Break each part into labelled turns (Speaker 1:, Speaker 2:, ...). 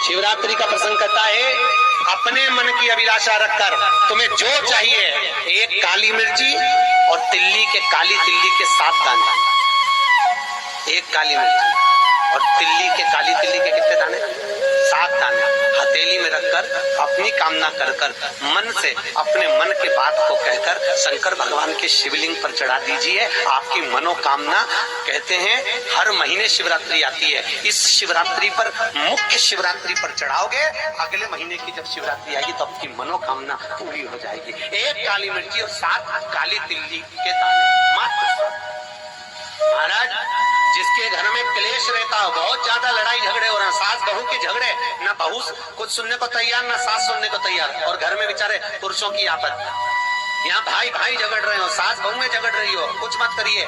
Speaker 1: शिवरात्रि का प्रसंग कहता है, अपने मन की अभिलाषा रखकर तुम्हें जो चाहिए, एक काली मिर्ची और तिल्ली के काली तिल्ली के 7 दाने, एक काली मिर्ची और तिल्ली के काली तिल्ली के कितने दाने? 7 दाने हथेली में रखकर अपनी कामना कर कर मन से अपने मन के बात को कहकर शंकर भगवान के शिवलिंग पर चढ़ा दीजिए। आपकी मनोकामना, कहते हैं हर महीने शिवरात्रि आती है, इस शिवरात्रि पर, मुख्य शिवरात्रि पर चढ़ाओगे, अगले महीने की जब शिवरात्रि आएगी तो आपकी मनोकामना पूरी हो जाएगी। एक काली मिर्ची और 7 काली तिल्ली के दाने मात्र। महाराज, जिसके घर में क्लेश रहता हो, बहुत ज्यादा लड़ाई झगड़े हो रहे हैं, सास बहू के झगड़े, ना बहू कुछ सुनने को तैयार ना सास सुनने को तैयार, और घर में बेचारे पुरुषों की आपत, यहाँ भाई भाई झगड़ रहे हो, सास बहू में झगड़ रही हो, कुछ मत करिए।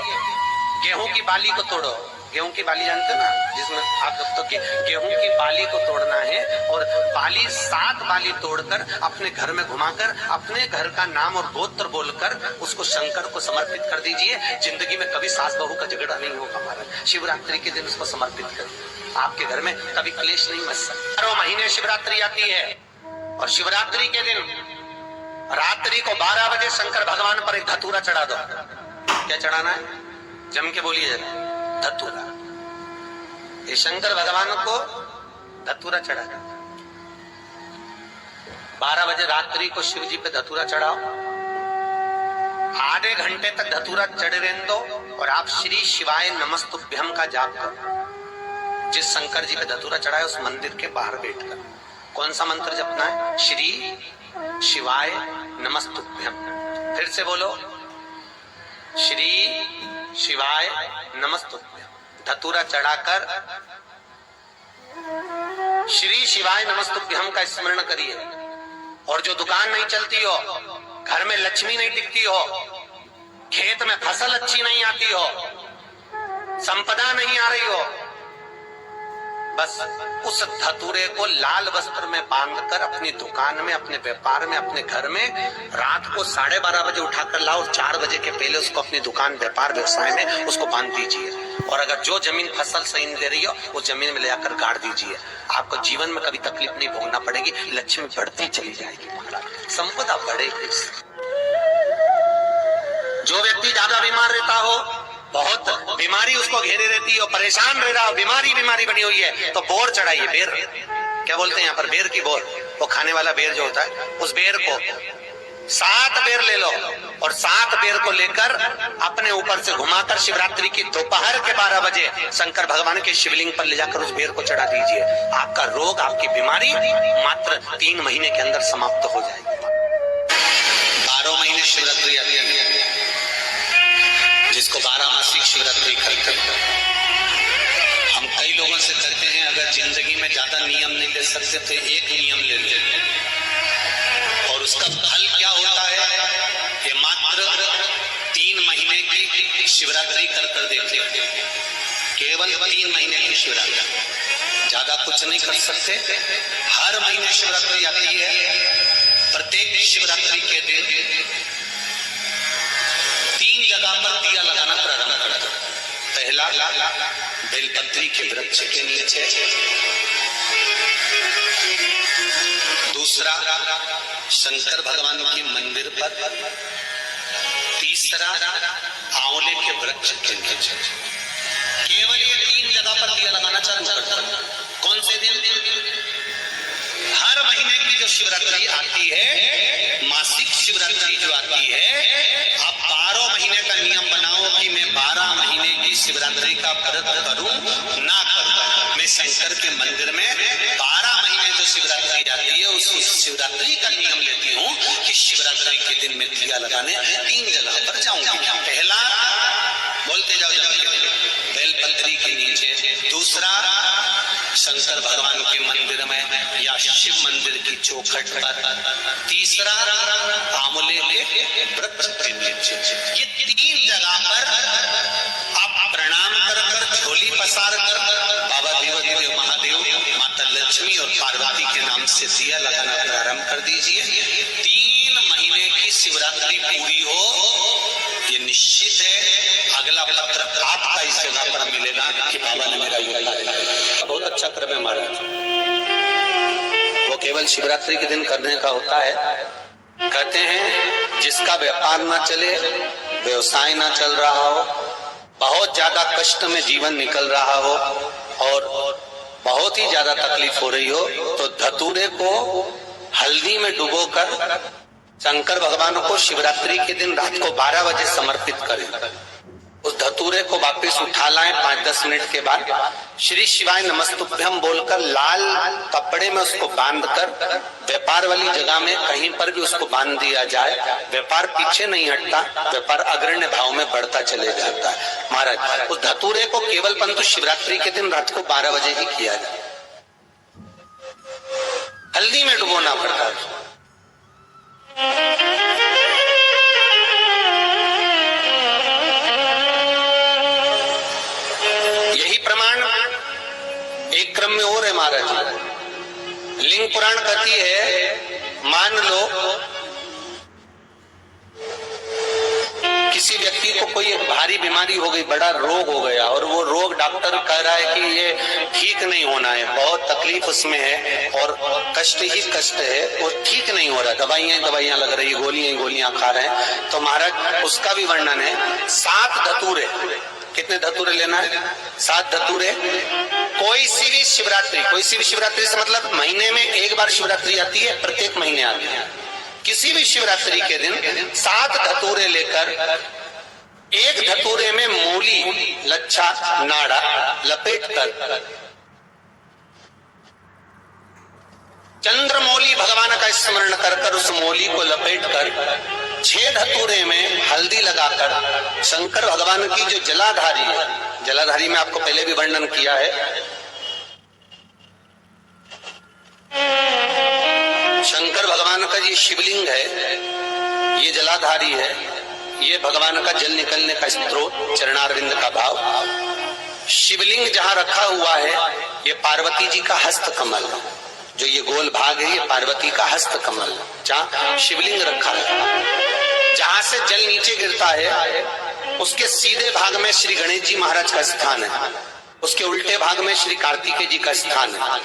Speaker 1: गेहूं की बाली को तोड़ो, गेहूं की बाली जानते हो ना, जिसमें आप तो गेहूं की बाली को तोड़ना है, और बाली 7 बाली तोड़कर अपने घर में घुमाकर अपने घर का नाम और गोत्र बोलकर उसको शंकर को समर्पित कर दीजिए। जिंदगी में कभी सास बहू का झगड़ा नहीं होगा। हमारा शिवरात्रि के दिन उसको समर्पित करिए, आपके घर में कभी क्लेश नहीं मच सकता। 12 महीने शिवरात्रि आती है, और शिवरात्रि के दिन रात्रि को 12 बजे शंकर भगवान पर एक धतूरा चढ़ा दो। क्या चढ़ाना है? जम के बोलिए जरा, धतूरा। ये शंकर भगवान को धतूरा चढ़ा, 12 बजे रात्रि को शिव जी पे धतूरा चढ़ाओ, आधे घंटे तक धतूरा चढ़े रहने दो, और आप श्री शिवाय नमस्तुभ्यम का जाप करो। जिस शंकर जी पे धतूरा चढ़ाए उस मंदिर के बाहर बैठकर कौन सा मंत्र जपना है? श्री शिवाय नमस्तुभ्यम। फिर से बोलो, श्री शिवाय नमस्तुभ्यम। धतूरा चढ़ाकर श्री शिवाय नमस्तुभ्यम का स्मरण करिए। और जो दुकान नहीं चलती हो, घर में लक्ष्मी नहीं टिकती हो, खेत में फसल अच्छी नहीं आती हो, संपदा नहीं आ रही हो, बस उस धतूरे को लाल वस्त्र में बांधकर अपनी दुकान में, अपने व्यापार में, अपने घर में रात को 12:30 बजे उठाकर लाओ, 4 बजे के पहले उसको अपनी दुकान, व्यापार, व्यवसाय में उसको बांध दीजिए। और अगर जो जमीन फसल सही दे रही हो वो जमीन में ले जाकर गाड़ दीजिए। आपको जीवन में कभी तकलीफ नहीं भोगना पड़ेगी, लक्ष्मी बढ़ती चली जाएगी, संपदा बढ़ेगी। जो व्यक्ति ज्यादा बीमार रहता हो, बहुत बीमारी उसको घेरे रहती है, परेशान रह रहा हो, बीमारी बनी हुई है, तो बोर चढ़ाइए। बेर, क्या बोलते हैं यहाँ पर? बेर की बोर, वो खाने वाला बेर जो होता है, उस बेर को 7 बेर ले लो, और 7 बेर को लेकर अपने ऊपर से घुमाकर शिवरात्रि की दोपहर के 12 बजे शंकर भगवान के शिवलिंग पर ले जाकर उस बेर को चढ़ा दीजिए। आपका रोग, आपकी बीमारी मात्र 3 महीने के अंदर समाप्त हो जाएगी। 12 महीने शिवरात्रि आती है, जिसको 12 मासिक शिवरात्रि कहते हैं। हम कई लोगों से कहते हैं, अगर जिंदगी में ज्यादा नियम नहीं ले सकते तो एक नियम ले लेते हैं, और उसका फल क्या होता है? ये मात्र 3 महीने की शिवरात्रि कर देखते हैं, केवल 3 महीने की शिवरात्रि, ज्यादा कुछ नहीं कर सकते। हर महीने शिवरात्रि आती है, प्रत्येक शिवरात्रि के दिन 3 जगह पर दिया लगाना प्रारंभ कर दो। पहला, बेलपत्री के वृक्ष के नीचे, दूसरा शंकर भगवान के मंदिर पर, तीसरा आंवले के वृक्ष के नीचे। केवल ये 3 जगह पर दिया लगाना चालू कर दो। कौन से दिन? हर महीने की जो शिवरात्रि आती है, मासिक शिवरात्रि जो आती है, आप 12 महीने का नियम बनाओ कि मैं 12 महीने की शिवरात्रि का व्रत करूं ना करूं। मैं शंकर के मंदिर में 12 महीने जो शिवरात्रि आती है उस शिवरात्रि का नियम लेती हूँ कि शिवरात्रि के दिन मैं दिया लगाने 3 जगह पर जाऊंगी। पहला, बोलते जाओ बेलपत्री के नीचे, दूसरा शंकर भगवान के मंदिर में या शिव मंदिर की चौखट पर, तीसरा आंवले के वृक्ष के नीचे। ये 3 जगह पर आप प्रणाम कर झोली पसार कर बाबा देव महादेव, माता लक्ष्मी और पार्वती के नाम से दिया लगाना प्रारंभ कर दीजिए। 3 महीने की शिवरात्रि पूरी हो, ये निश्चित है अगला पत्र आपका इस जगह पर मिलेगा कि बाबा ने मेरा योगदान। बहुत अच्छा क्रम है महाराज। केवल शिवरात्रि के दिन करने का होता है। कहते हैं जिसका व्यापार ना चले, व्यवसाय ना चल रहा हो, बहुत ज्यादा कष्ट में जीवन निकल रहा हो और बहुत ही ज्यादा तकलीफ हो रही हो, तो धतूरे को हल्दी में डुबोकर शंकर भगवान को शिवरात्रि के दिन रात को 12 बजे समर्पित करें। उस धतूरे को वापस उठा लाएं 5-10 मिनट के बाद, श्री शिवाय नमस्तुभ्यम बोलकर लाल कपड़े में उसको बांधकर व्यापार वाली जगह में कहीं पर भी उसको बांध दिया जाए। व्यापार पीछे नहीं हटता, व्यापार अग्रण्य भाव में बढ़ता चले जाता है। महाराज उस धतूरे को केवल परंतु शिवरात्रि के दिन रात को 12 बजे ही किया जाए, हल्दी में डुबोना पड़ता है। यही प्रमाण एक क्रम में और है महाराज। लिंग पुराण कहती है, मान लो किसी व्यक्ति को कोई एक भारी बीमारी हो गई, बड़ा रोग हो गया और वो रोग डॉक्टर कह रहा है कि ये ठीक नहीं होना है, बहुत तकलीफ उसमें है और कष्ट ही कष्ट है, वो ठीक नहीं हो रहा, दवाइयां लग रही, गोलियां खा रहे हैं। तो महाराज उसका भी वर्णन है। 7 धतूरे, कितने धतूरे लेना है? 7 धतूरे। कोई सी भी शिवरात्रि से मतलब महीने में एक बार शिवरात्रि आती है, प्रत्येक महीने आती है। किसी भी शिवरात्रि के दिन 7 धतूरे लेकर, एक धतूरे में मूली, लच्छा, नाड़ा लपेटकर चंद्रमौली भगवान का स्मरण कर उस मौली को लपेटकर 6 धतूरे में हल्दी लगाकर शंकर भगवान की जो जलाधारी है, जलाधारी में आपको पहले भी वर्णन किया है, शंकर भगवान का ये शिवलिंग है, ये जलाधारी है, ये भगवान का जल निकलने का स्रोत, चरणारविंद का भाव। शिवलिंग जहां रखा हुआ है ये पार्वती जी का हस्त कमल, जो ये गोल भाग है ये पार्वती का हस्त कमल, जहां शिवलिंग रखा है। जहां से जल नीचे गिरता है उसके सीधे भाग में श्री गणेश जी महाराज का स्थान है, उसके उल्टे भाग में श्री कार्तिकेय जी का स्थान है।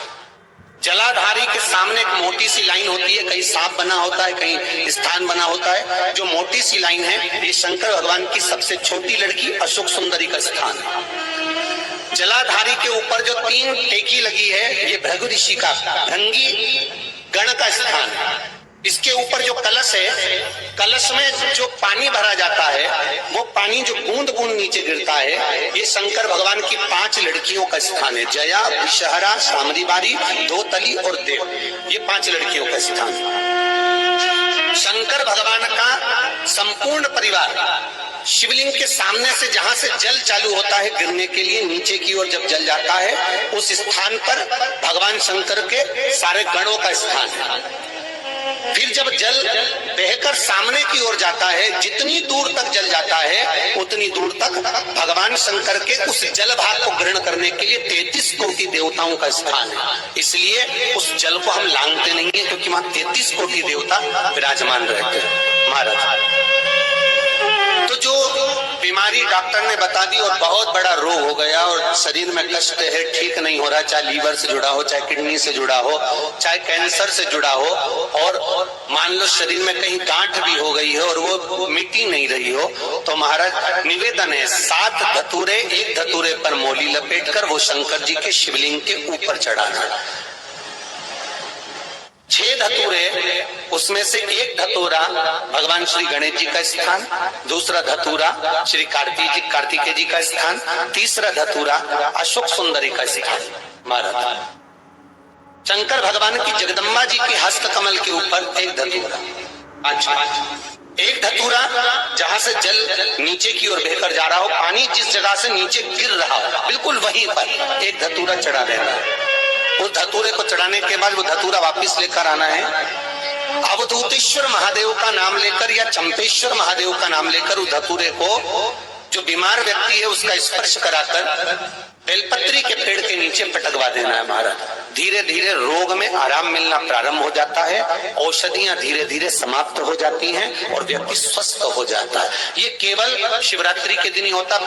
Speaker 1: जलाधारी के सामने एक मोटी सी लाइन होती है, कहीं सांप बना होता है, कहीं स्थान बना होता है। जो मोटी सी लाइन है ये शंकर भगवान की सबसे छोटी लड़की अशोक सुंदरी का स्थान है। जलाधारी के ऊपर जो 3 टेकी लगी है ये भृगु ऋषि का भृंगी गण का स्थान है। इसके ऊपर जो कलश है, कलश में जो पानी भरा जाता है वो पानी जो बूंद बूंद नीचे गिरता है, ये शंकर भगवान की 5 लड़कियों का स्थान है। जया, विषहरा, सामरीबारी, धोतली और देव, ये 5 लड़कियों का स्थान है। शंकर भगवान का संपूर्ण परिवार शिवलिंग के सामने से, जहां से जल चालू होता है गिरने के लिए नीचे की ओर जब जल जाता है, उस स्थान पर भगवान शंकर के सारे गणों का स्थान है। फिर जब जल बहकर सामने की ओर जाता है, जितनी दूर तक जल जाता है उतनी दूर तक भगवान शंकर के उस जल भाग को ग्रहण करने के लिए 33 कोटि देवताओं का स्थान है। इसलिए उस जल को हम लांघते नहीं है, क्योंकि वहां 33 कोटि देवता विराजमान रहते हैं महाराज। तो जो बीमारी डॉक्टर ने बता दी और बहुत बड़ा रोग हो गया और शरीर में कष्ट है, ठीक नहीं हो रहा, चाहे लीवर से जुड़ा हो, चाहे किडनी से जुड़ा हो, चाहे कैंसर से जुड़ा हो, और मान लो शरीर में कहीं गांठ भी हो गई है और वो मिट्टी नहीं रही हो, तो महाराज निवेदन है 7 धतूरे, एक धतूरे पर मोली लपेटकर वो शंकर जी के शिवलिंग के ऊपर चढ़ाना। 6 धतूरे, उसमें से एक धतूरा भगवान श्री गणेश जी का स्थान, दूसरा धतूरा श्री कार्तिकेय जी का स्थान, तीसरा धतूरा अशोक सुंदरी का स्थान। महाराज शंकर भगवान की जगदम्बा जी के हस्त कमल के ऊपर एक धतूरा, एक धतूरा जहां से जल नीचे की ओर बहकर जा रहा हो, पानी जिस जगह से नीचे गिर रहा हो बिल्कुल वहीं पर एक धतूरा चढ़ा देना है। उस धतूरे को चढ़ाने के बाद वो धतूरा वापस लेकर आना है। अवधूतेश्वर महादेव का नाम लेकर या चंपेश्वर महादेव का नाम लेकर उस धतूरे को, जो बीमार व्यक्ति है उसका स्पर्श कराकर बेलपत्री के पेड़ के नीचे पटकवा देना है महाराज। धीरे धीरे रोग में आराम मिलना प्रारंभ हो जाता है, औषधियां धीरे धीरे समाप्त हो जाती हैं और व्यक्ति स्वस्थ हो जाता है। ये केवल शिवरात्रि के दिन ही होता है।